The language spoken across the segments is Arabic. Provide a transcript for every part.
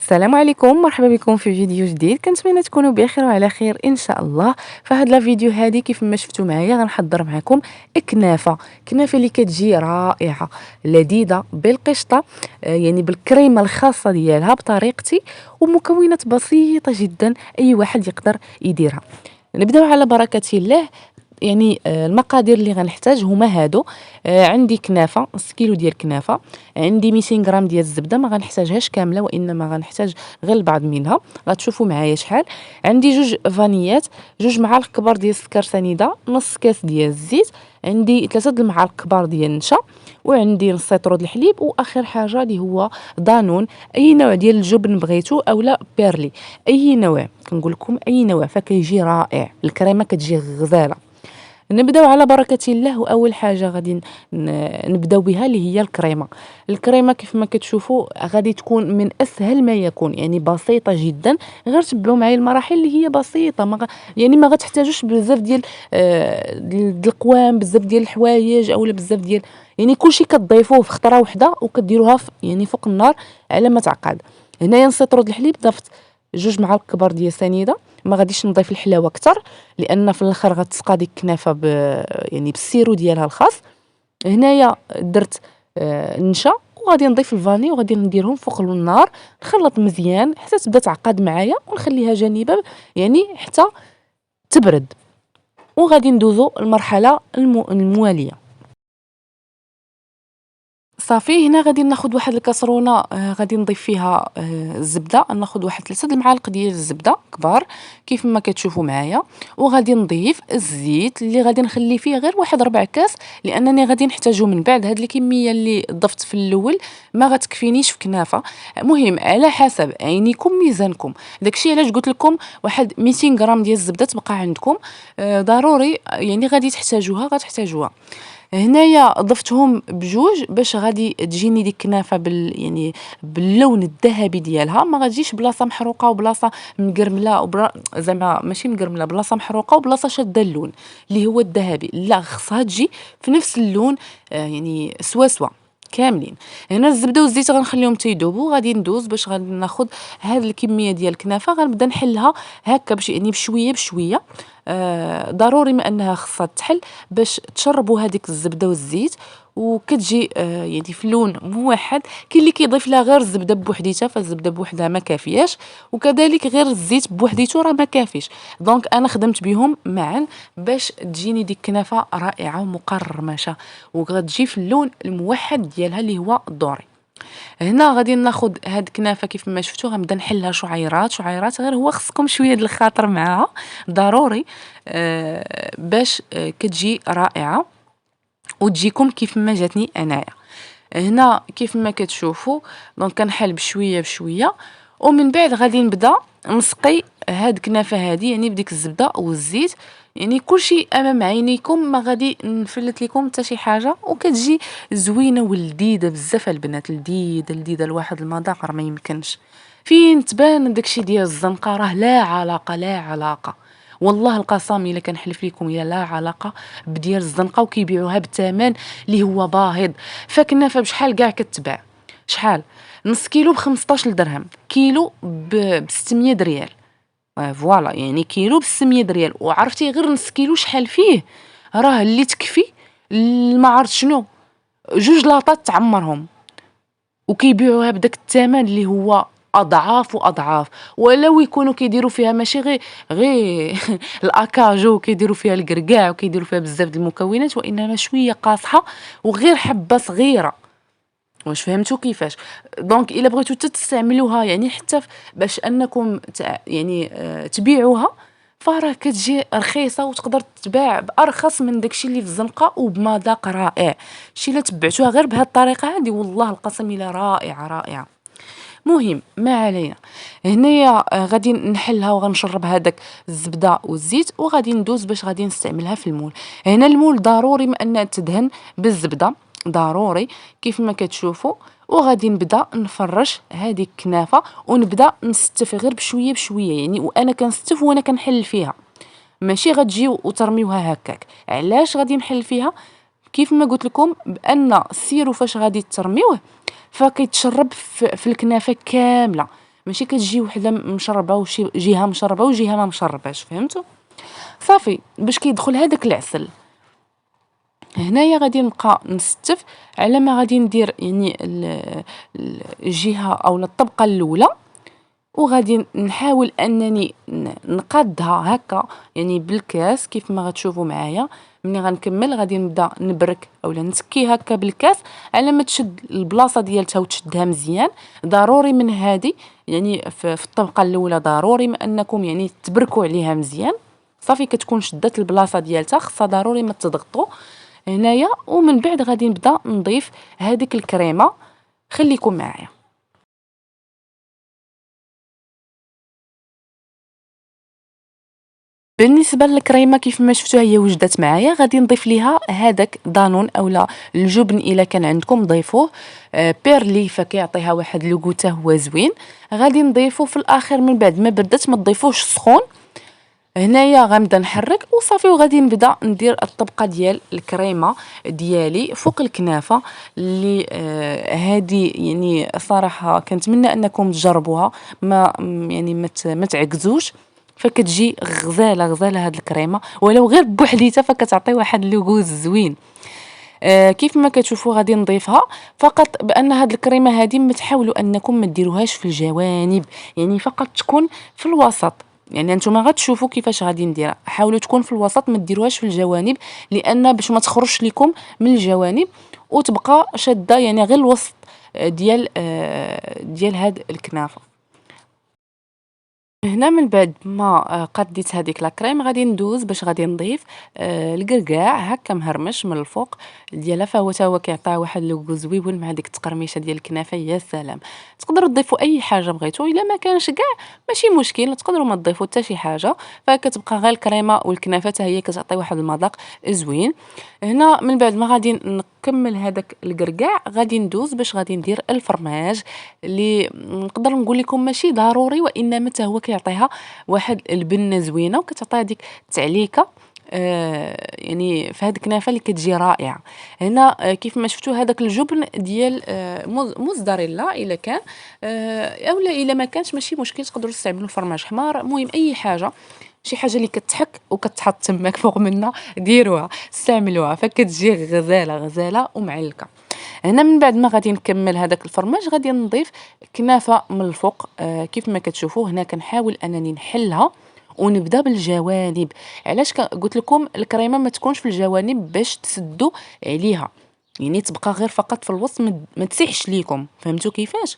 السلام عليكم، مرحبا بكم في فيديو جديد. كنتمنى تكونوا بخير وعلى خير ان شاء الله. فهاد لا فيديو هادي كيف ما شفتوا معايا غنحضر معكم كنافه اللي كتجي رائعه لذيذه بالقشطه، يعني بالكريمه الخاصه ديالها بطريقتي، ومكونات بسيطه جدا اي واحد يقدر يديرها. نبداو على بركه الله. يعني المقادير اللي غنحتاج هما هادو. عندي كنافه، نص كيلو ديال كنافه. عندي 200 غرام ديال الزبده، ما غنحتاجهاش كامله وانما غنحتاج غير البعض منها، غتشوفوا معايا شحال. عندي جوج فانيات، جوج معالق كبار ديال السكر سنيده، نص كاس ديال الزيت. عندي 3 د المعالق كبار ديال النشا، وعندي نص لتر د الحليب، واخر حاجه اللي هو دانون. اي نوع ديال الجبن بغيتو اولا بيرلي، اي نوع، كنقول لكم اي نوع، فكيجي رائع، الكريمه كتجي غزاله. نبداو على بركة الله. واول حاجه غادي نبداو بها اللي هي الكريمه كيف ما كتشوفوا غادي تكون من اسهل ما يكون، يعني بسيطه جدا. غير تبعوا معايا المراحل اللي هي بسيطه، يعني ما غتحتاجوش بزاف ديال القوام، بزاف ديال الحوايج اولا بزاف ديال، يعني كلشي كتضيفوه في خطره واحده وكديروها يعني فوق النار على ما تعقد. هنايا نص لتر د الحليب، ضفت جوج معالق كبار ديال سنيده. ما غاديش نضيف الحلاوه اكثر لان في الاخر غتسقى ديك الكنافه يعني بالسيرو ديالها الخاص. هنايا درت النشا، وغادي نضيف الفاني وغادي نديرهم فوق النار، نخلط مزيان حتى تبدا تعقد معايا، ونخليها جانبا يعني حتى تبرد. وغادي ندوزو المرحله المواليه. صافي، هنا غادي ناخد واحد الكاسرونه، غادي نضيف فيها الزبده. ناخد واحد 3 المعالق ديال الزبده كبار كيف ما كتشوفوا معايا، وغادي نضيف الزيت اللي غادي نخلي فيه غير واحد ربع كاس، لانني غادي نحتاجو من بعد. هاد الكميه اللي ضفت في الاول ما غتكفينيش في كنافه. مهم على حسب عينيكم ميزانكم. داكشي علاش قلت لكم واحد 200 غرام ديال الزبده تبقى عندكم ضروري، يعني غادي غتحتاجوها. هنايا ضفتهم بجوج باش غادي تجيني ديك الكنافه يعني باللون الذهبي ديالها، ما غاتجيش بلاصه محروقه وبلاصه مقرمله زعما ماشي مقرمله، بلاصه محروقه وبلاصه شاده اللون اللي هو الذهبي، لا خصها تجي في نفس اللون، يعني سوا كاملين. هنا الزبده والزيت غنخليهم تيذوبوا. غادي ندوز باش غادي ناخذ هاد الكميه ديال الكنافه، غنبدا نحلها هكا باش يعني بشويه بشويه. ضروري ما انها خصها تحل باش تشربوا هذيك الزبده والزيت، وكتجي يعني في لون موحد. كاين اللي كيضيف لها غير الزبده بوحديتها، فالزبده بوحدها ما كافياش، وكذلك غير الزيت بوحديتو راه ما كافيش. دونك انا خدمت بهم معا باش تجيني ديك كنافه رائعه ومقرمشه، وغتجي في اللون الموحد ديالها اللي هو الدوري. هنا غادي ناخذ هاد الكنافه كيف ما شفتوا، غنبدا نحلها شعيرات شعيرات، غير هو خصكم شويه ديال الخاطر معاها ضروري، باش كتجي رائعه وتجيكم كيف ما جاتني انايا. هنا كيف ما كتشوفوا دونك كنحل بشويه بشويه، ومن بعد غادي نبدا نسقي هاد الكنافه هادي يعني بديك الزبده والزيت، يعني كلشي امام عينيكم، ما غادي نفلت لكم حتى شي حاجه، وكتجي زوينه ولذيذه بزاف البنات، لذيذه لواحد المذاق راه ما يمكنش. فين تبان داكشي ديال الزنقه؟ راه لا علاقه، لا علاقه، والله القسم الا كنحلف لكم يا لا علاقه بديال الزنقه، وكيبيعوها بالثمن اللي هو باهظ. فكنافه بشحال كاع كتباع؟ شحال؟ نص كيلو ب 15 درهم، كيلو ب 600 ريال. فوالا، يعني كيلو ب 600 ريال. وعرفتي غير نص كيلو شحال فيه؟ راه اللي تكفي ما عرفت شنو، جوج لاطات تعمرهم، وكيبيعوها بداك الثمن اللي هو اضعاف واضعاف. ولو يكونوا كيديروا فيها ماشي غير الاكاجو، كيديروا فيها الكركاع وكيديروا فيها بزاف د المكونات، وانما شويه قاصحه وغير حبه صغيره. واش فهمتوا كيفاش؟ دونك الا بغيتو تستعملوها يعني حتى باش انكم يعني تبيعوها، فراه كتجي رخيصه وتقدر تتباع بارخص من داكشي اللي في الزنقه وبمذاق رائع. شي الا تبعتوها غير بهذه الطريقه هذه والله القسم الا رائعه رائعه. مهم ما علينا. هنايا غادي نحلها وغنشرب هذاك الزبده والزيت، وغادي ندوز باش غادي نستعملها في المول. هنا المول ضروري ما انها تدهن بالزبده، ضروري كيف ما كتشوفوا. وغادي نبدا نفرش هذه الكنافه، ونبدا نستف غير بشويه بشويه، يعني وانا كنستف وانا كنحل فيها، ماشي غتجيو وترميوها هكاك. علاش غادي نحل فيها؟ كيف ما قلت لكم بان السيرو فاش غادي ترميوه فكيتشرب في الكنافه كامله، ماشي كتجي وحده مشربه وشي جهه مشربه وجهه ما مشرباش، فهمتوا؟ صافي باش كيدخل هذاك العسل هنايا غادي نبقى نستف على ما غادي ندير يعني الجهه او الطبقه الاولى، وغادي نحاول انني نقادها هكا يعني بالكاس كيف ما غتشوفوا معايا. ملي غنكمل غادي نبدا نبرك اولا نسكي هكا بالكاس على ما تشد البلاصه ديالتها وتشدها مزيان. ضروري من هذه يعني في الطبقه الاولى ضروري ما انكم يعني تبركوا عليها مزيان. صافي كتكون شدت البلاصه ديالتها، خصها ضروري ما تضغطوا هنايا. ومن بعد غادي نبدا نضيف هذيك الكريمه. خليكم معايا. بالنسبة للكريمة كيف ما شفتوا هي وجدت معايا، غادي نضيف ليها هذاك دانون اولا الجبن الا كان عندكم ضيفوه. بيرلي فكيعطيها واحد لوغو حتى هو زوين. غادي نضيفو في الاخر من بعد ما بردت، ما تضيفوش سخون. هنايا غنبدا نحرك وصافي، وغادي نبدا ندير الطبقه ديال الكريمه ديالي فوق الكنافه اللي هذه يعني صراحه كنتمنى انكم تجربوها. ما يعني ما تعكزوش، فكتجي غزاله غزاله هاد الكريمه، ولو غير بوحديتها فكتعطي واحد اللوغوز زوين. كيف ما كتشوفوا غادي نضيفها، فقط بان هاد الكريمه هادي ما تحاولوا انكم ما ديروهاش في الجوانب، يعني فقط تكون في الوسط. يعني نتوما غتشوفوا كيفاش غادي نديرها، حاولوا تكون في الوسط ما ديروهاش في الجوانب، لان باش ما تخرجش لكم من الجوانب وتبقى شاده يعني غير الوسط ديال هاد الكنافه. هنا من بعد ما قديت هذيك لا كريم غادي ندوز باش غادي نضيف الكركاع هكا مهرمش من الفوق ديالها، فهو تا هو كيعطيها واحد لو زويون مع ديك التقرميشه ديال الكنافه. يا سلام! تقدروا تضيفوا اي حاجه بغيتو، الا ما كانش كاع ماشي مشكل، تقدروا ما تضيفوا حتى شي حاجه، فكتبقى غير الكريمه والكنافه حتى هي كتعطي واحد المذاق زوين. هنا من بعد ما غادي نكمل هذاك الكركاع غادي ندوز باش غادي ندير الفرماج اللي نقدر نقول لكم ماشي ضروري، وانما حتى هو كيعطيها واحد البنه زوينه وكتعطيها ديك التعليكه يعني في هاد الكنافه اللي كتجي رائعه. هنا كيف ما شفتوا هذاك الجبن ديال موزاريلا الا كان اولا الا ما كانش ماشي مشكل، تقدروا تستعملوا الفرماج حمار. المهم اي حاجه، شي حاجه اللي كتحك وكتحط تماك فوق منها ديروها استعملوها، فكتجي غزاله غزاله ومعلكه. هنا من بعد ما غادي نكمل هذاك الفرماج غادي نضيف كنافه من الفوق. كيف ما كتشوفوا هنا كنحاول انني نحلها ونبدا بالجوانب. علاش قلت لكم الكريمه ما تكونش في الجوانب باش تسدوا عليها، يعني تبقى غير فقط في الوسط، ما تسيحش ليكم. فهمتوا كيفاش؟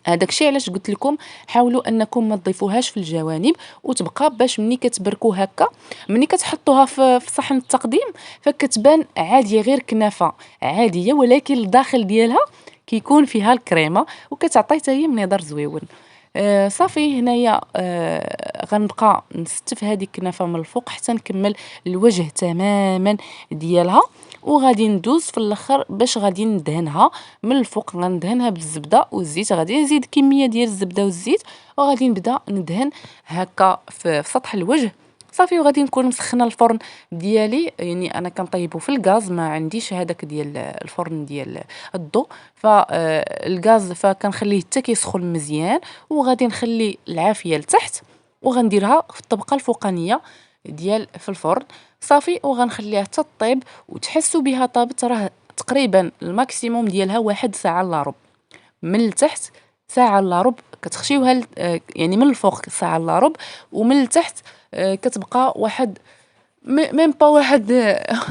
هذاك الشيء علاش قلت لكم حاولوا انكم ما تضيفوهاش في الجوانب، وتبقى باش ملي كتبركوا هكا ملي كتحطوها في صحن التقديم فكتبان عاديه، غير كنافه عاديه، ولكن الداخل ديالها كيكون فيها الكريمه وكتعطي حتى هي منظر زويون. صافي هنايا غنبقى نستف هذه الكنافه من الفوق حتى نكمل الوجه تماما ديالها، وغادي ندوز في الاخر باش غادي ندهنها من الفوق. غندهنها بالزبده والزيت، غادي نزيد كميه ديال الزبده والزيت وغادي نبدا ندهن هكا في سطح الوجه. صافي وغادي نكون مسخنه الفرن ديالي، يعني انا كنطيبو في الغاز، ما عنديش هذاك ديال الفرن ديال الضوء، فالغاز فكنخليه حتى كيسخن مزيان، وغادي نخلي العافيه لتحت وغنديرها في الطبقه الفوقانيه ديال في الفرن. صافي وغنخليها حتى طيب وتحسوا بها طابت، راه تقريبا الماكسيموم ديالها واحد ساعه الا ربع. من التحت ساعه الا ربع كتخشيوها يعني من الفوق ساعه الا ربع، ومن التحت كتبقى واحد ميم با واحد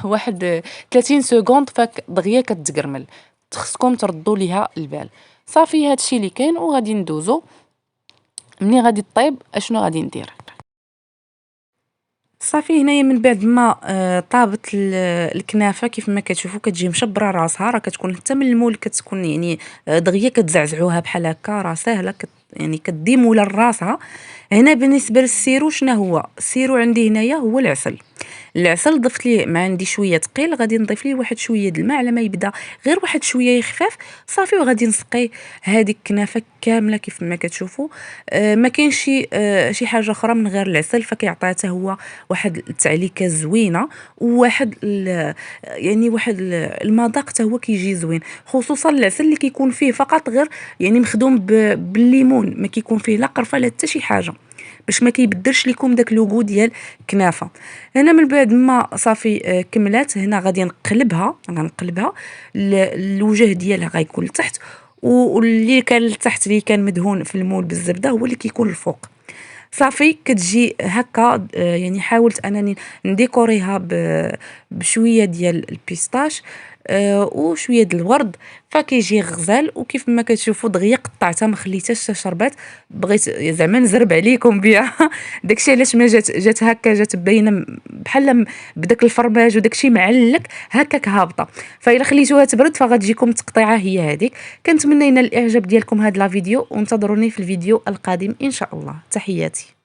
واحد 30 سكوند فك دغيا كتقرمل. خصكم تردوا ليها البال. صافي هادشي اللي كاين وغادي ندوزو. ملي غادي طيب اشنو غادي ندير؟ صافي هنايا من بعد ما طابت الكنافه كيف ما كتشوفوا كتجي مشبره راسها، راه كتكون حتى من المول كتكون يعني دغيا كتزعزعوها بحال هكا، راه ساهله يعني كديمولا راسها. هنا بالنسبه للسيرو شنو هو السيرو عندي هنايا؟ هو العسل. العسل ضفت ليه ما عندي شويه ثقيل، غادي نضيف ليه واحد شويه د الماء على ما يبدا غير واحد شويه يخفاف صافي، وغادي نسقي هذيك الكنافه كامله كيف ما كتشوفوا. ما كاينش شي حاجه اخرى من غير العسل، فكيعطيها حتى هو واحد التعليكه زوينه، وواحد يعني واحد المذاق حتى هو كيجي زوين، خصوصا العسل اللي كيكون فيه فقط غير يعني مخدوم بالليمون، ما كيكون فيه لا قرفه لا حتى شي حاجه، باش ما كيبدلش لكم داك لوغو ديال الكنافه. هنا من بعد ما صافي كملات، هنا غادي غنقلبها الوجه ديالها غيكون لتحت، واللي كان لتحت اللي كان مدهون في المول بالزبده هو اللي كيكون الفوق. صافي كتجي هكا. يعني حاولت انني نديكوريها بشويه ديال البيستاش وشويه ديال الورد، فكيجي غزال. وكيف ما كتشوفوا دغيا قطعتها ما خليتهاش حتى شربات، بغيت زعما نزرب عليكم بها داكشي علاش ما جات هكا، جات باينه بحال بداك الفرماج وداكشي معلك هكاك هابطه. فإلا خليتوها تبرد فغتجيكم التقطيعه هي هذيك. كنتمنى ينال الاعجاب ديالكم هذا لا فيديو، وانتظروني في الفيديو القادم ان شاء الله. تحياتي.